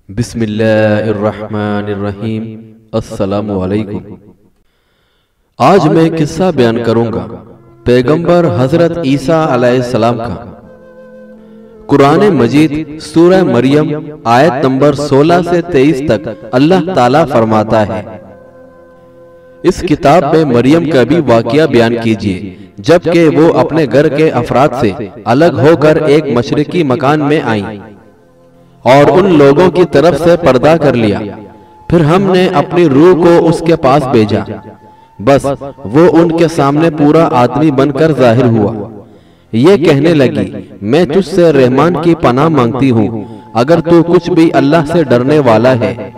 बिस्मिल्लाहिर्रहमानिर्रहीम। अस्सलामु अलैकुम। आज मैं किस्सा बयान करूंगा पैगंबर हजरत ईसा अलैहिस्सलाम का। कुरान मजीद सूरह मरियम आयत नंबर 16 से 23 तक अल्लाह ताला फरमाता है, इस किताब में मरियम का भी वाकया बयान कीजिए जबकि वो अपने घर के अफराद से अलग होकर एक मशरिकी मकान में आईं और उन लोगों की तरफ से पर्दा कर लिया। फिर हमने अपनी रूह को उसके पास भेजा, बस वो उनके सामने पूरा आदमी बनकर जाहिर हुआ। ये कहने लगी, मैं तुझसे रहमान की पनाह मांगती हूँ अगर तू कुछ भी अल्लाह से डरने वाला है।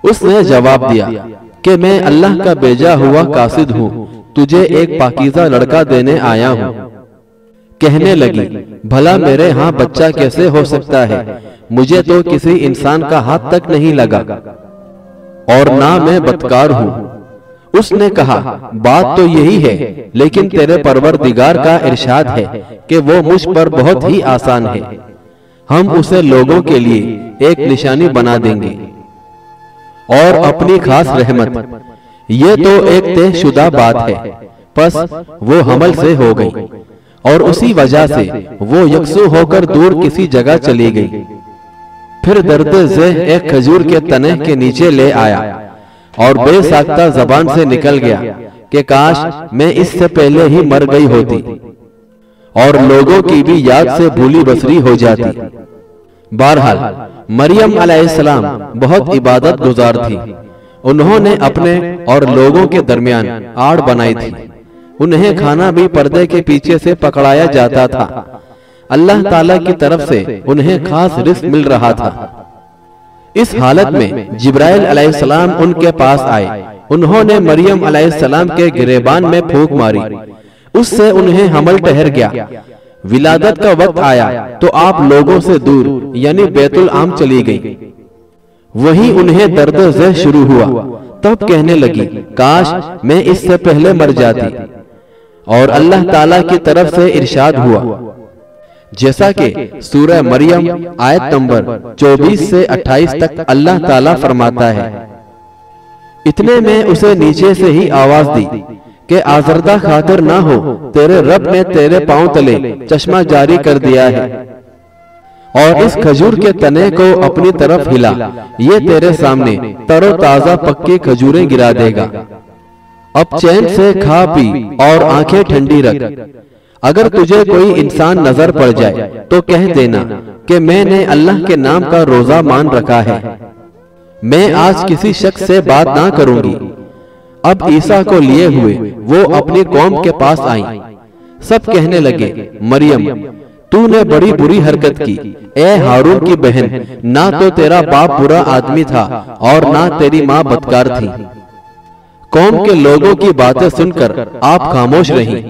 उसने जवाब दिया कि मैं अल्लाह का भेजा हुआ कासिद हूँ, तुझे एक पाकीज़ा लड़का देने आया हूँ। कहने लगी, भला मेरे यहाँ बच्चा कैसे हो सकता है? मुझे तो किसी इंसान का हाथ तक नहीं लगा और ना मैं बदकार हूँ। उसने कहा, बात तो यही है, लेकिन तेरे परवरदिगार का इरशाद है कि वो मुझ पर बहुत ही आसान है। हम उसे लोगों के लिए एक निशानी बना देंगे और अपनी खास रहमत। ये तो एक तयशुदा बात है। बस वो हमल से हो गई और उसी वजह से वो यकसू होकर दूर किसी जगह चली गई। फिर दर्दे ज़ेह एक खजूर के तने के नीचे ले आया और बेसाख्ता जबान से निकल गया कि काश मैं इससे पहले ही मर गई होती और लोगों की भी याद से भूली बसरी हो जाती। बहरहाल मरियम अलैहिस्सलाम बहुत इबादत गुजार थी। उन्होंने अपने और लोगों के दरमियान आड़ बनाई थी। उन्हें खाना भी पर्दे के पीछे से पकड़ाया जाता था। अल्लाह ताला की तरफ से उन्हें खास रिज़्क़ मिल रहा था। इस हालत में जिब्राइल अलैहिस्सलाम उनके पास आए। उन्होंने मरियम अलैहिस्सलाम के गिरेबान में फूंक मारी, उससे उन्हें हमल ठहर गया। विलादत का वक्त आया तो आप लोगों से दूर यानी बैतुल आम चली गई। वहीं उन्हें दर्द ज़ेह शुरू हुआ। तब कहने लगी, काश मैं इससे पहले मर जाती। और अल्लाह ताला की तरफ से इरशाद हुआ, जैसा कि सूरह मरियम आयत नंबर 24 से 28 तक अल्लाह ताला फरमाता है, इतने में उसे नीचे से ही आवाज दी कि आज़रदा खातिर ना हो, तेरे रब ने तेरे पांव तले चश्मा जारी कर दिया है और इस खजूर के तने को अपनी तरफ हिला, ये तेरे सामने तरोताजा पक्की खजूरें गिरा देगा। अब चैन से खा पी और आंखें ठंडी रख। अगर तुझे कोई इंसान नजर पड़ जाए तो कह देना कि मैंने अल्लाह के नाम का रोजा मान रखा है। मैं आज किसी शख्स से बात ना करूंगी। अब ईसा को लिए हुए वो अपनी कौम के पास आई। सब कहने लगे, मरियम तूने बड़ी बुरी हरकत की। ए हारून की बहन, ना तो तेरा बाप बुरा आदमी था और ना तेरी माँ बदकार थी। कौम के लोगों की बातें सुनकर आप खामोश रहीं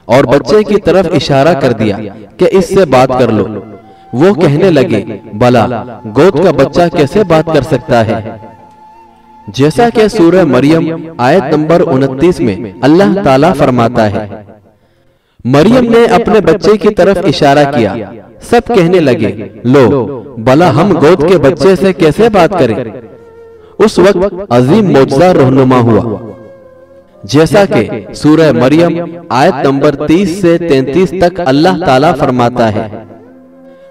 और बच्चे की तरफ इशारा कर दिया कि इससे बात कर लो। वो कहने लगे, भला गोद का बच्चा कैसे बात कर सकता है? जैसा कि सूरह मरियम आयत नंबर 29 में अल्लाह ताला फरमाता है, मरियम ने अपने बच्चे की तरफ इशारा किया। सब कहने लगे, लो भला हम गोद के बच्चे से कैसे बात करें? उस वक्त अजीम मौजज़ा रहनुमा हुआ। जैसा कि सूरह मरियम आयत नंबर 30 से 33 तक अल्लाह ताला फरमाता है,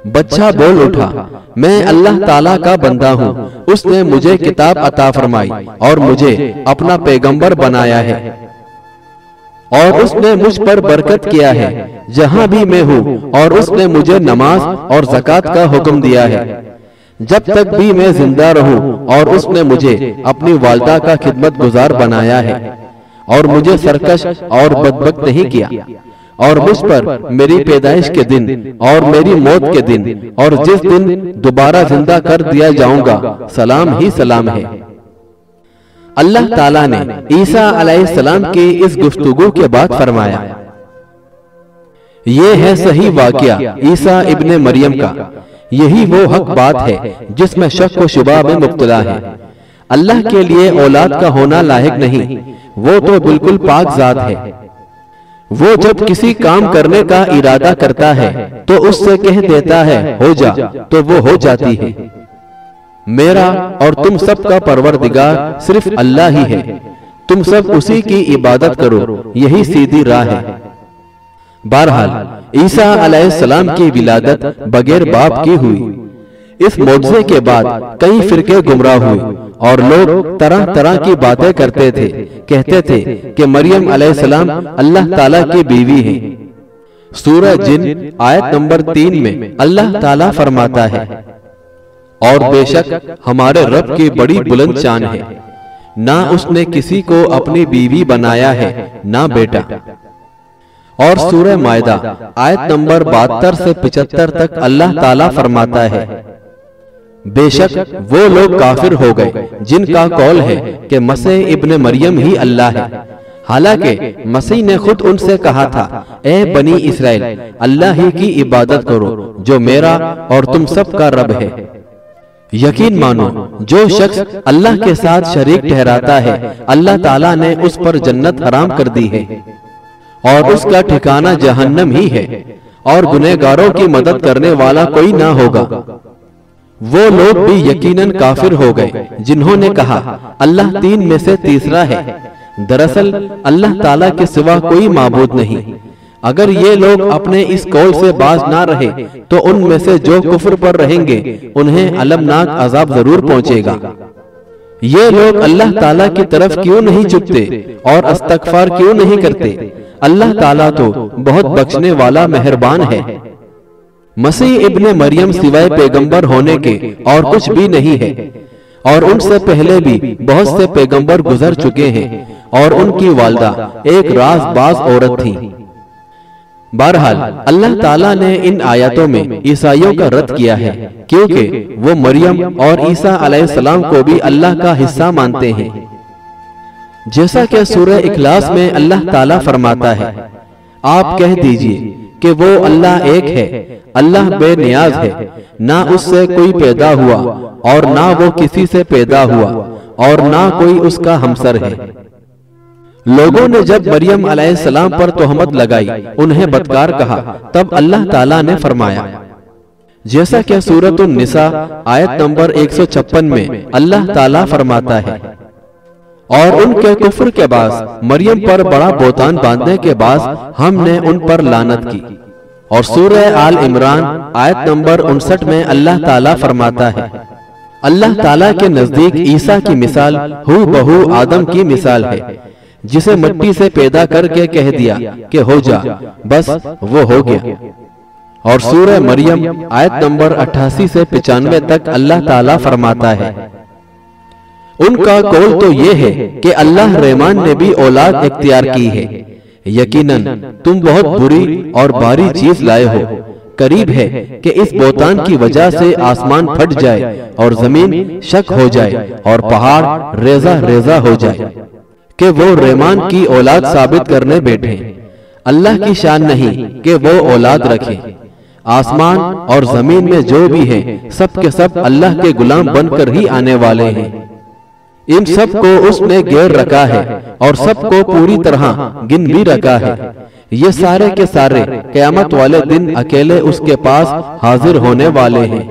बच्चा बोल उठा, मैं अल्लाह ताला का बंदा हूँ। उसने मुझे किताब अता फरमाई और मुझे अपना पैगंबर बनाया है और उसने मुझ पर बरकत किया है जहाँ भी मैं हूँ, और उसने मुझे नमाज और ज़कात का हुक्म दिया है जब तक भी मैं जिंदा रहूं, और उसने मुझे अपनी वालिदा का खिदमत गुजार बनाया है और मुझे सरकश और बदबख्त नहीं किया, और मुझ पर मेरी पैदाइश के दिन और मेरी मौत के दिन और जिस दिन दोबारा जिंदा कर दिया जाऊंगा सलाम ही सलाम है। अल्लाह ताला ने ईसा अलैहिस्सलाम की इस गुफ्तगू के बाद फरमाया, ये है सही वाकया ईसा इब्ने मरियम का। यही वो हक बात है जिसमें शक व शुबा में मुब्तला है। अल्लाह के लिए औलाद का होना लायक नहीं, वो तो बिल्कुल पाक ज़ात है। वो जब किसी काम करने का इरादा करता है तो उससे कह देता है हो जा, तो वो हो जाती है। मेरा और तुम सब का परवरदिगार सिर्फ अल्लाह ही है, तुम सब उसी की इबादत करो, यही सीधी राह है। बहरहाल ईसा अलैहिस्सलाम की विलादत बगैर बाप की हुई। इस मौजज़े के बाद कई फिरके गुमराह हुए और लोग तरह तरह की बातें करते थे। कहते थे कि मरियम अलैहिस्सलाम अल्लाह ताला की बीवी है। सूरह जिन आयत नंबर 3 में अल्लाह ताला फरमाता है, और बेशक हमारे रब की बड़ी बुलंद शान है, ना उसने किसी को अपनी बीवी बनाया है ना बेटा। और सूरह मायदा आयत नंबर 72 से 75 तक अल्लाह ताला फरमाता है, बेशक वो लोग काफिर हो गए जिनका कौल है कि मसीह इब्ने मरियम ही अल्लाह है, हालांकि मसीह ने खुद उनसे कहा था, ए बनी इसराइल, अल्लाह ही की इबादत करो जो मेरा और तुम सब का रब है। यकीन मानो, जो शख्स अल्लाह के साथ शरीक ठहराता है, अल्लाह ताला ने उस पर जन्नत हराम कर दी है और उसका ठिकाना जहन्नम ही है, और गुनहगारों की मदद करने वाला कोई ना होगा। वो लोग भी यकीनन काफिर हो गए जिन्होंने कहा अल्लाह तीन में से तीसरा है। दरअसल अल्लाह ताला के सिवा कोई माबूद नहीं। अगर ये लोग अपने इस कौल से बाज ना रहे तो उनमें से जो कुफ्र पर रहेंगे उन्हें अलमनाक अजाब जरूर पहुंचेगा। ये लोग अल्लाह ताला की तरफ क्यों नहीं झुकते और इस्तगफार क्यों नहीं करते? अल्लाह ताला तो बहुत बख्शने वाला मेहरबान है। मसीह इब्ने मरियम सिवाय पैगंबर होने के और कुछ भी नहीं है, और उनसे पहले भी बहुत से पैगंबर गुजर चुके हैं और उनकी वालदा एक राज़बाज औरत थी। बहरहाल अल्लाह ताला ने इन आयतों में ईसाइयों का रद्द किया है, क्योंकि वो मरियम और ईसा अलैहिस्सलाम को भी अल्लाह का हिस्सा मानते हैं। जैसा कि सूरह इखलास में अल्लाह ताला फरमाता है, आप कह दीजिए कि वो अल्लाह एक है, अल्लाह बेनियाज है, ना उससे कोई पैदा हुआ और ना वो किसी से पैदा हुआ और ना कोई उसका हमसर है। लोगों ने जब मरियम अलैहिस्सलाम पर तोहमत लगाई, उन्हें बदकार कहा, तब अल्लाह ताला ने फरमाया, जैसा कि सूरतुन निसा आयत नंबर 156 में अल्लाह ताला फरमाता है, और उनके कुफ्र के बाद मरियम पर बड़ा बोतान बांधने के बाद हमने उन पर लानत की। और सूरह आल इमरान आयत नंबर 59 में अल्लाह ताला फरमाता है, अल्लाह ताला के नजदीक ईसा की मिसाल हू बहू आदम की मिसाल है, जिसे मिट्टी से पैदा करके कह दिया कि हो जा, बस वो हो गया। और सूरह मरियम आयत नंबर 88 से 95 तक अल्लाह ताला फरमाता है, उनका कौल तो ये है कि अल्लाह रहमान ने भी औलाद इख्तियार की है। यकीनन तुम बहुत बुरी और भारी चीज लाए हो। करीब है कि इस बोतान की वजह से आसमान फट जाए और जमीन शक हो जाए और पहाड़ रेजा रेजा हो जाए कि वो रहमान की औलाद साबित करने बैठे। अल्लाह की शान नहीं कि वो औलाद रखे। आसमान और जमीन में जो भी है सब के सब अल्लाह के गुलाम बनकर ही आने वाले हैं। इन सब को उसने घेर रखा है और सबको पूरी तरह गिन भी रखा है। ये सारे के सारे क़यामत वाले दिन अकेले उसके पास हाजिर होने वाले हैं।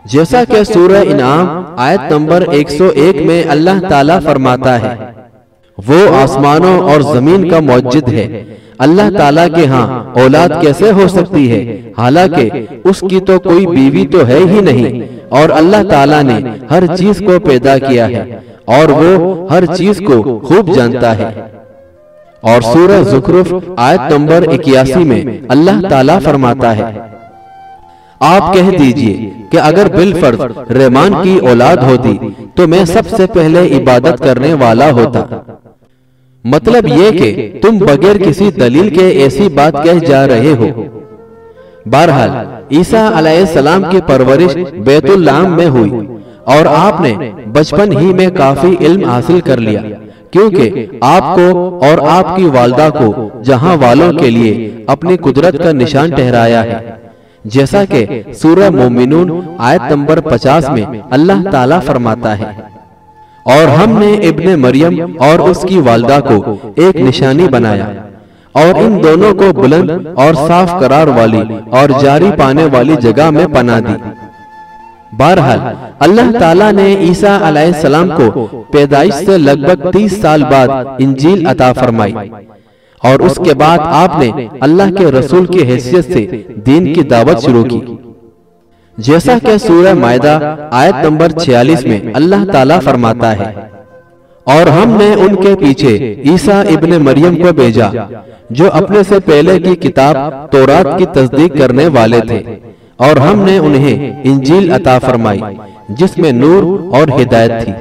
जैसा कि सूरह इनाम आयत नंबर 101 में अल्लाह ताला फरमाता है, वो आसमानों और जमीन का मौजूद है। अल्लाह ताला के यहाँ औलाद कैसे हो सकती है, हालांकि उसकी तो कोई बीवी तो है ही नहीं। और अल्लाह ताला ने हर चीज को पैदा किया है और वो हर चीज को खूब जानता है। और सूरह ज़ुखरुफ आयत नंबर 81 में अल्लाह ताला फरमाता है, आप कह दीजिए कि अगर बिलफर्ज रहमान की औलाद होती तो मैं सबसे पहले इबादत करने वाला होता। मतलब ये कि तुम बगैर किसी दलील के ऐसी बात कह जा रहे हो। बहरहाल ईसा अलैहिस्सलाम की परवरिश बैतुल्लाम में हुई और आपने बचपन ही में काफी इल्म हासिल कर लिया, क्योंकि आपको और आपकी वालदा को जहां वालों के लिए अपनी कुदरत का निशान ठहराया है। जैसा कि सूरह मोमिनून आयत नंबर 50 में अल्लाह ताला फरमाता है, और हमने इब्ने मरियम और उसकी वालदा को एक निशानी बनाया और इन दोनों को बुलंद और साफ करार वाली और जारी पाने वाली जगह में पना दी। बहरहाल अल्लाह ताला ने ईसा अलैहिस्सलाम को पैदाइश से लगभग 30 साल बाद इंजील अता फरमाई और उसके बाद आपने अल्लाह के रसूल की हैसियत से दीन की दावत शुरू की। जैसा कि सूरह मायदा आयत नंबर 46 में अल्लाह ताला फरमाता है, और हमने उनके पीछे ईसा इब्ने मरियम को भेजा जो अपने से पहले की किताब तौरात की तस्दीक करने वाले थे, और हमने उन्हें इंजील अता फरमाई जिसमें नूर और हिदायत थी,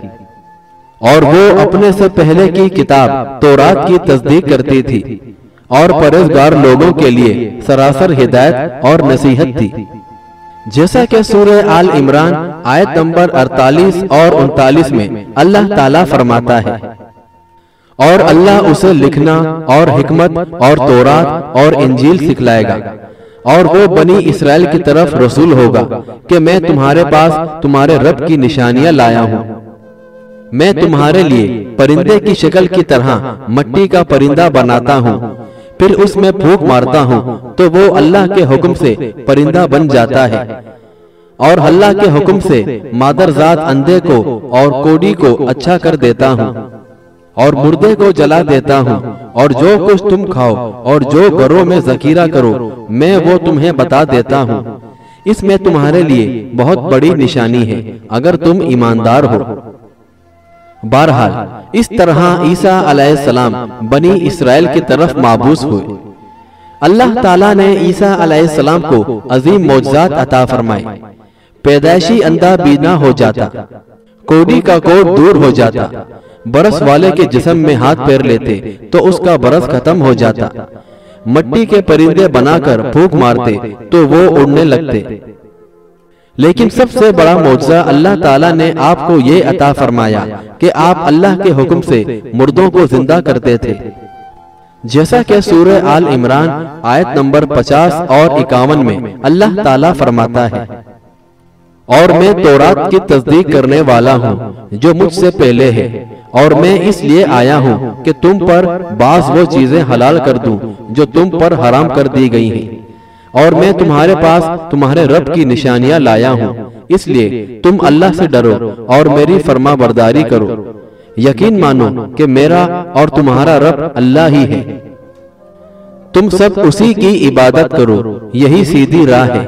और वो अपने से पहले की किताब तौरात की तस्दीक करती थी और परहेजगार लोगों के लिए सरासर हिदायत और नसीहत थी। जैसा कि सूरह आल इमरान आयत नंबर 48 और 39 में अल्लाह ताला फरमाता है, और अल्लाह उसे लिखना और हिकमत और तौरात और इंजील सिखलाएगा, और वो बनी इस्राएल की तरफ रसूल होगा कि मैं तुम्हारे पास तुम्हारे रब की निशानियां लाया हूँ। मैं तुम्हारे लिए परिंदे की शक्ल की तरह मट्टी का परिंदा बनाता हूँ, फिर उसमें फूंक मारता हूँ तो वो अल्लाह के हुक्म से परिंदा बन जाता है, और अल्लाह के हुक्म से मादरजात अंधे को और कोढ़ी को अच्छा कर देता हूँ, और मुर्दे को जला देता हूँ, और जो कुछ तुम खाओ और जो घरों में जखीरा करो मैं वो तुम्हें बता देता हूँ। इसमें तुम्हारे लिए बहुत बड़ी निशानी है अगर तुम ईमानदार हो। बहरहाल इस तरह ईसा अलैहिस्सलाम बनी इस्राएल की तरफ माबूस हुए। अल्लाह ताला ने ईसा अलैहिस्सलाम को अजीम मौजज़ात अता फरमाए। पैदाइशी अंधा बीना हो जाता, कोढ़ी का कोढ़ दूर हो जाता, बरस वाले के जिस्म में हाथ पैर लेते तो उसका बरस खत्म हो जाता, मट्टी के परिंदे बनाकर फूंक मारते तो वो उड़ने लगते। लेकिन सबसे बड़ा मौजज़ा अल्लाह ताला ने आपको ये अता फरमाया कि आप अल्लाह के हुक्म से मुर्दों को जिंदा करते थे। जैसा कि सूरह आल इमरान आयत नंबर 50 और 51 में अल्लाह ताला फरमाता है, और मैं तौरात की तस्दीक करने वाला हूँ जो मुझसे पहले है, और मैं इसलिए आया हूँ कि तुम पर बाज़ वो चीजें हलाल कर दूं जो तुम पर हराम कर दी गई हैं, और मैं तुम्हारे पास तुम्हारे रब की निशानियां लाया हूँ, इसलिए तुम अल्लाह से डरो और मेरी फरमा बरदारी करो। यकीन मानो कि मेरा और तुम्हारा रब अल्लाह ही है, तुम सब उसी की इबादत करो, यही सीधी राह है।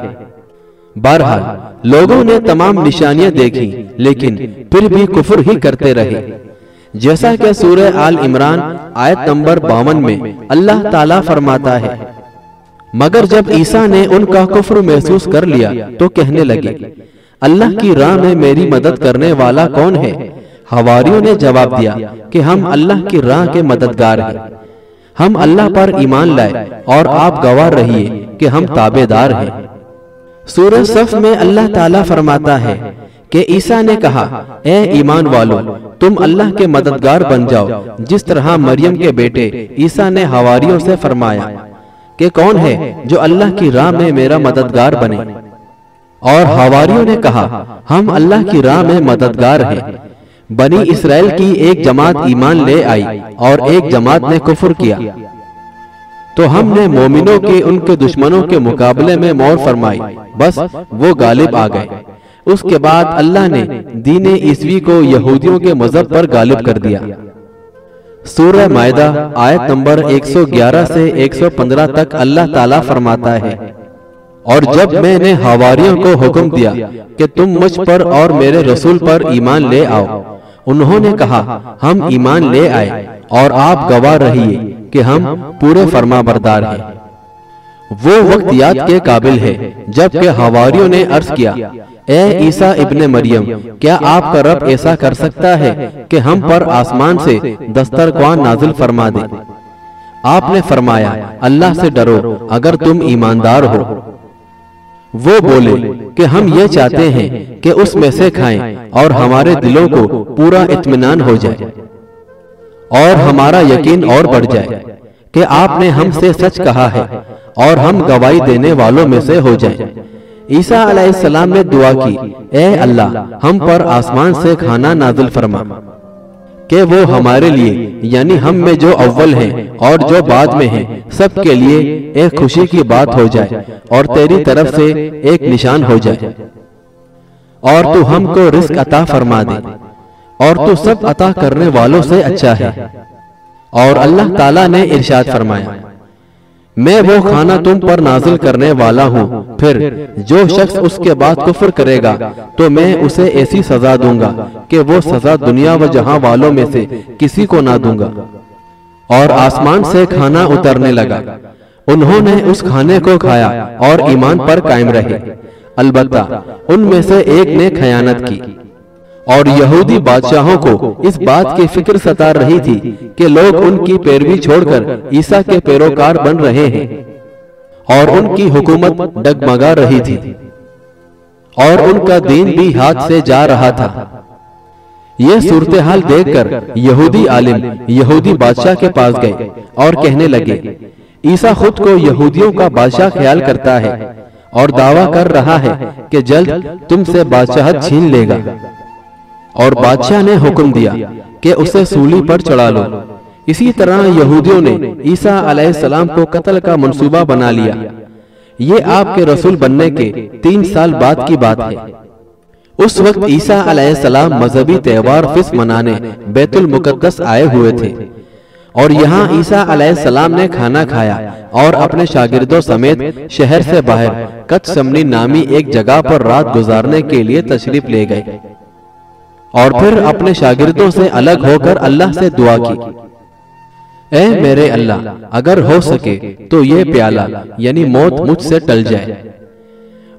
बहरहाल लोगों ने तमाम निशानियां देखी लेकिन फिर भी कुफ्र ही करते रहे। जैसा कि सूरह आल इमरान आयत नंबर 52 में अल्लाह ताला फरमाता है, मगर जब ईसा ने उनका कुफ्र महसूस कर लिया तो कहने लगे, अल्लाह की राह में मेरी मदद करने वाला कौन है? हवारियों ने जवाब दिया कि हम अल्लाह की राह के मददगार हैं, हम अल्लाह पर ईमान लाए और आप गवाह रहिए कि हम ताबेदार हैं। सूरह सफ में अल्लाह ताला फरमाता है कि ईसा ने कहा, ए ईमान वालों, तुम अल्लाह के मददगार बन जाओ, जिस तरह मरियम के बेटे ईसा ने हवारियों से फरमाया कि कौन है जो अल्लाह की राह में मेरा मददगार बने। और हवारियों ने कहा, हम अल्लाह की राह में मददगार हैं। बनी इस्राएल की एक जमात ईमान ले आई और एक जमात ने कुफ्र किया, तो हमने मोमिनों के उनके दुश्मनों के मुकाबले में मोहर फरमाई, बस वो गालिब आ गए। उसके बाद अल्लाह ने दीन ईसवी को यहूदियों के मजहब पर गालिब कर दिया। सूरह मायदा आयत नंबर 111 से 115 तक अल्लाह ताला फरमाता है, और जब मैंने हवारियों को हुक्म दिया कि तुम मुझ पर और मेरे रसूल पर ईमान ले आओ, उन्होंने कहा, हम ईमान ले आए और आप गवाह रहिए कि हम पूरे फरमाबरदार हैं। वो वक्त याद के काबिल है जबकि हवारियों ने अर्ज किया, ए ईसा इब्ने मरियम, क्या आपका रब ऐसा कर सकता है कि हम पर आसमान से दस्तरख्वान नाजिल फरमा दे? आपने फरमाया, अल्लाह से डरो अगर तुम ईमानदार हो। वो बोले कि हम ये चाहते हैं कि उसमें से खाएं और हमारे दिलों को पूरा इत्मीनान हो जाए और हमारा यकीन और बढ़ जाए कि आपने हमसे सच कहा है और हम गवाही देने वालों में से हो जाएं। ईसा अलैहिस्सलाम ने दुआ की, ए अल्लाह, हम पर आसमान से खाना नाजिल फरमा कि वो हमारे लिए यानी हम में जो अव्वल हैं और जो बाद में हैं सब के लिए एक खुशी की बात हो जाए और तेरी तरफ से एक निशान हो जाए। और तू हमको रिस्क अता फरमा दे, और तू सब अता करने वालों से अच्छा है। और अल्लाह ताला ने इरशाद फरमाया, मैं वो खाना तुम पर नाजिल करने वाला हूँ, फिर जो शख्स उसके बाद कुफ्र करेगा तो मैं उसे ऐसी सजा दूंगा कि वो सजा दुनिया व जहां वालों में से किसी को ना दूंगा। और आसमान से खाना उतरने लगा, उन्होंने उस खाने को खाया और ईमान पर कायम रहे। अलबत्ता उनमें से एक ने खयानत की। और यहूदी बादशाहों को इस बात की फिक्र सता रही थी कि लोग उनकी पैरवी छोड़कर ईसा के पैरोकार बन रहे हैं, और उनकी हुकूमत डगमगा रही थी, और उनका दीन भी हाथ से जा रहा था। यह सूरत हाल देखकर यहूदी आलिम यहूदी बादशाह के पास गए और कहने लगे, ईसा खुद को यहूदियों का बादशाह ख्याल करता है और दावा कर रहा है कि जल्द तुमसे बादशाहत छीन लेगा। और बादशाह ने हुक्म दिया कि उसे सूली पर चढ़ा लो। इसी तरह यहूदियों ने ईसा अलैहिस्सलाम को कत्ल का मंसूबा बना लिया। ये आपके रसूल बनने के 3 साल बाद की बात है। उस वक्त ईसा अलैहिस्सलाम मजहबी त्योहार फिस मनाने बैतुल मुकद्दस आए हुए थे, और यहाँ ईसा अलैहिस्सलाम ने खाना खाया और अपने शागिर्दों समेत शहर से बाहर कत्समनी नामी एक जगह पर रात गुजारने के लिए तशरीफ ले गए, और फिर अपने शागिर्दों से अलग होकर अल्लाह से दुआ की, ऐ मेरे अल्लाह, अगर हो सके तो ये प्याला यानी मौत मुझसे टल जाए।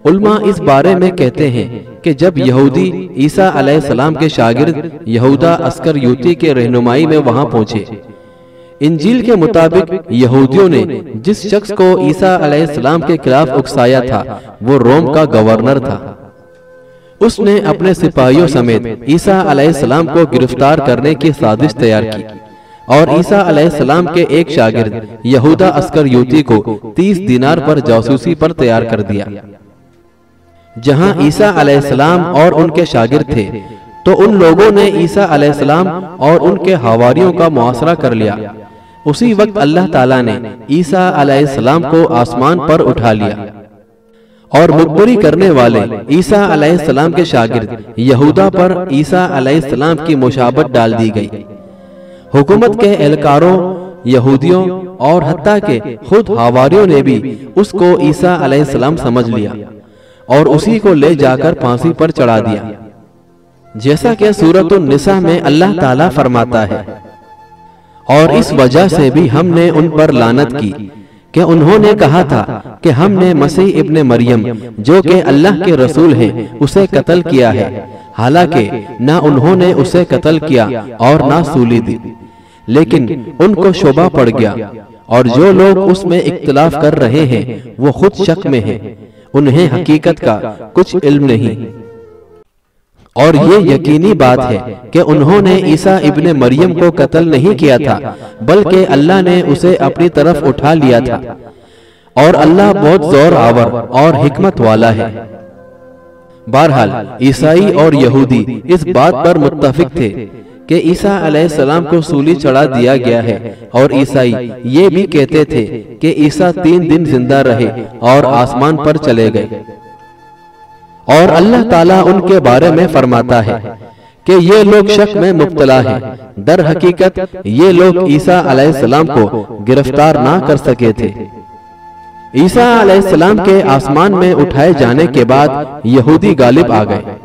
उल्मा इस बारे में कहते हैं कि जब यहूदी ईसा अलैहिस्सलाम के शागिर्द यहूदा अस्करयूती के रहनुमाई में वहां पहुंचे, इंजील के मुताबिक यहूदियों ने जिस शख्स को ईसा अलैहिस्सलाम के खिलाफ उकसाया था वो रोम का गवर्नर था। उसने अपने सिपाहियों समेत ईसा अलैहिस्सलाम को गिरफ्तार करने की साजिश तैयार की, और ईसा अलैहिस्सलाम के एक शागिर्द यहूदा अस्करयूती को 30 दिनार पर जासूसी पर तैयार कर दिया। जहां ईसा अलैहिस्सलाम और उनके शागिर्द थे, तो उन लोगों ने ईसा अलैहिस्सलाम और उनके हवारियों का मुआसरा कर लिया। उसी वक्त अल्लाह ताला ने ईसा अलैहिस्सलाम को आसमान पर उठा लिया, और मुखबरी करने वाले ईसा अलैहिस्सलाम के शागिर्द यहूदा पर ईसा अलैहिस्सलाम की मुशाबत डाल दी गई। हुकूमत के एहलकारों, यहूदियों और हत्ता के खुद हवारियों ने भी उसको ईसा अलैहिस्सलाम समझ लिया और उसी को ले जाकर फांसी पर चढ़ा दिया, जैसा कि सूरतुन निसा में अल्लाह ताला फरमाता है, और इस वजह से भी हमने उन पर लानत की कि उन्होंने कहा था कि हमने मसीह इब्ने मरियम जो कि अल्लाह के रसूल हैं उसे कत्ल किया है, हालांकि ना उन्होंने उसे कत्ल किया और ना सूली दी, लेकिन उनको शोभा पड़ गया, और जो लोग उसमें इख्तिलाफ कर रहे हैं वो खुद शक में हैं, उन्हें हकीकत का कुछ इल्म नहीं। और ये यकीनी बात है कि उन्होंने ईसा इब्ने मरियम को कत्ल नहीं किया था, बल्कि अल्लाह ने उसे अपनी तरफ उठा लिया था, और अल्लाह बहुत जोर आवर और हिकमत वाला है। बहरहाल ईसाई और यहूदी इस बात पर मुत्तफिक थे कि ईसा अलैहिस्सलाम को सूली चढ़ा दिया गया है, और ईसाई ये भी कहते थे कि ईसा 3 दिन जिंदा रहे और आसमान पर चले गए। और अल्लाह ताला उनके बारे में फरमाता है कि ये लोग शक में मुब्तला हैं। दर हकीकत ये लोग ईसा अलैहिस्सलाम को गिरफ्तार ना कर सके थे। ईसा अलैहिस्सलाम के आसमान में उठाए जाने के बाद यहूदी गालिब आ गए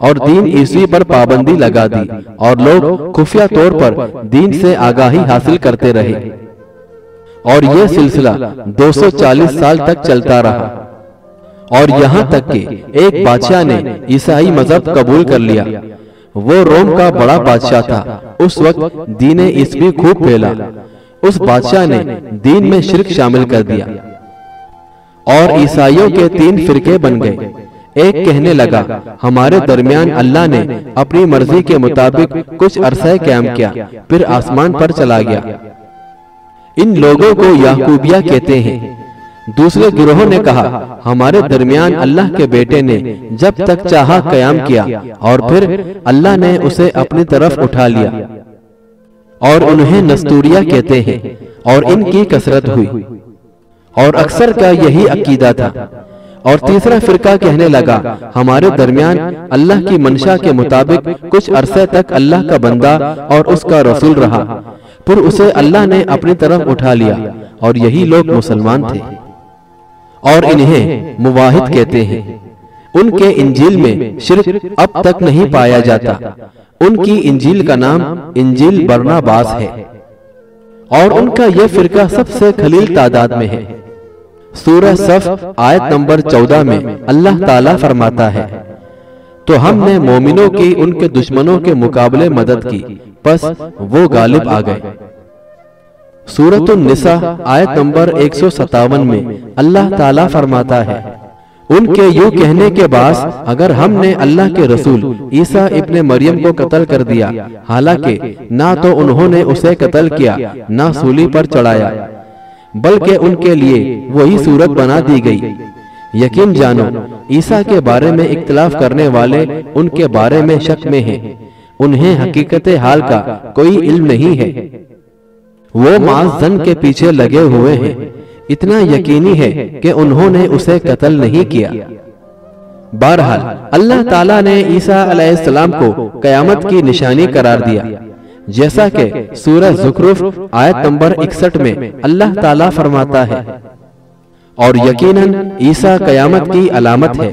और दीन ईसा पर पाबंदी लगा दी, और लोग खुफिया तौर पर दीन से आगाही हासिल करते रहे, और यह सिलसिला 240 साल तक चलता रहा। और यहाँ तक कि एक बादशाह ने ईसाई मजहब कबूल कर लिया। वो रोम का बड़ा बादशाह था। उस वक्त दीन ईसवी खूब फैला। उस बादशाह ने दीन में शिर्क शामिल कर दिया और ईसाइयों के 3 फिरके बन गए। एक कहने लगा, हमारे दरमियान अल्लाह ने अपनी मर्जी के मुताबिक कुछ अरसा क़याम किया, फिर आसमान पर चला गया। इन लोगों को याकूबिया कहते हैं। दूसरे गिरोह ने कहा, हमारे दरमियान अल्लाह के बेटे ने जब तक चाहा क़याम किया और फिर अल्लाह ने उसे अपनी तरफ उठा लिया। और उन्हें नस्तूरिया कहते हैं और इनकी कसरत हुई। और अक्सर का यही अकीदा था। और तीसरा फिरका कहने लगा, हमारे दरमियान अल्लाह की मंशा के मुताबिक कुछ अरसे तक अल्लाह का बंदा और उसका रसूल रहा, फिर उसे अल्लाह ने अपनी तरफ उठा लिया और यही लोग मुसलमान थे और इन्हें मुवाहिद कहते हैं। उनके इंजील में शिर्क अब तक नहीं पाया जाता। उनकी इंजील का नाम इंजील बरनाबास है और उनका यह फिरका सबसे खलील तादाद में है। सूरह सफ आयत नंबर 14 में अल्लाह ताला फरमाता है, तो हमने मोमिनों की उनके दुश्मनों के मुकाबले मदद की, बस वो गालिब आ गए। सूरह निसा आयत नंबर 157 में अल्लाह ताला फरमाता है, उनके यूं कहने के बाद अगर हमने अल्लाह के रसूल ईसा इब्ने मरियम को कत्ल कर दिया, हालांकि ना तो उन्होंने उसे कत्ल किया ना सूली पर चढ़ाया, बल्कि उनके लिए वही सूरत बना दी गई। यकीन जानो ईसा के बारे में इख्तिलाफ करने वाले उनके बारे में शक में हैं। उन्हें हकीकत हाल का कोई इल्म नहीं है। वो माज़ जन के पीछे लगे हुए हैं। इतना यकीनी है कि उन्होंने उसे कत्ल नहीं किया। बहरहाल अल्लाह ताला ने ईसा अलैहिस्सलाम को कयामत की निशानी करार दिया, जैसा कि सूरह ज़ुखरुफ आयत नंबर 61 में अल्लाह ताला फरमाता है, और यकीनन ईसा कयामत की अलामत है,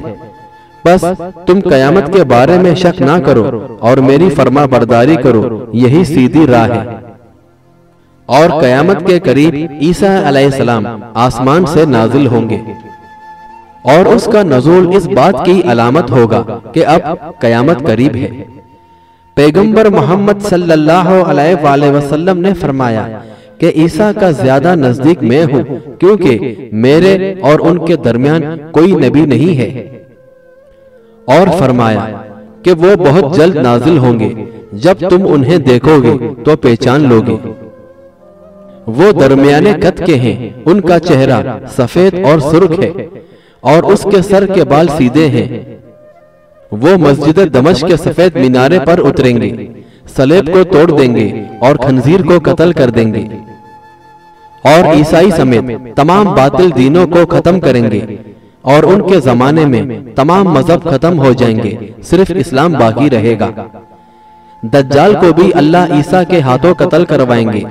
बस तुम कयामत के बारे में शक ना करो और मेरी फरमा बरदारी करो, यही सीधी राह है। और कयामत के करीब ईसा अलैहिस्सलाम आसमान से नाजिल होंगे और उसका नज़ूल इस बात की अलामत होगा कि अब कयामत करीब है। पैगंबर मोहम्मद सल्लल्लाहु अलैहि वसल्लम ने फरमाया कि ईसा का ज्यादा नजदीक मैं हूँ, क्योंकि मेरे और उनके दरमियान कोई नबी नहीं है। और फरमाया कि वो बहुत जल्द नाजिल होंगे, जब तुम उन्हें देखोगे तो पहचान लोगे। वो दरमियाने कद के हैं, उनका चेहरा सफेद और सुर्ख है और उसके सर के बाल सीधे हैं। वो मस्जिद दमश्क के सफेद मीनारे पर उतरेंगे, सलेब को तोड़ देंगे और खंजीर को कत्ल कर देंगे और ईसाई समेत तमाम बातिल दीनों को खत्म करेंगे और उनके जमाने में तमाम मजहब खत्म हो जाएंगे, सिर्फ इस्लाम बाकी रहेगा। दज्जाल को भी अल्लाह ईसा के हाथों कत्ल करवाएंगे।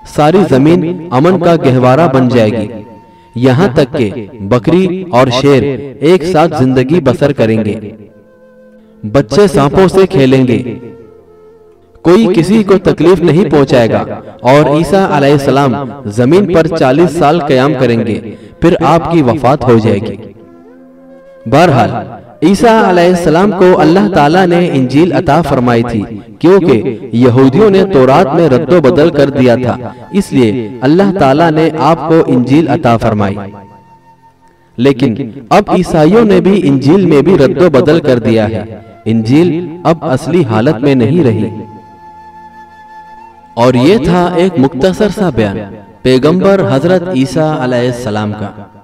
सारी जमीन अमन का गहवारा बन जाएगी, यहाँ तक कि बकरी और शेर एक साथ जिंदगी बसर करेंगे। बच्चे सांपों से खेलेंगे, कोई किसी को तकलीफ नहीं पहुंचाएगा और ईसा अलैहिस्सलाम जमीन पर 40 साल कयाम करेंगे, फिर आपकी वफात हो जाएगी। बहरहाल ईसा अलैहिस्सलाम को अल्लाह ताला ने इंजील अता फरमाई थी, क्योंकि यहूदियों ने तौरात में रद्दो बदल कर दिया था, इसलिए अल्लाह ताला ने आपको इंजील अता फरमाई। लेकिन अब ईसाइयों ने भी इंजील में भी रद्दो बदल कर दिया है। इंजील अब असली हालत में नहीं रही। और ये था एक मुख्तसर सा बयान पैगंबर हजरत ईसा अलैहिस्सलाम का।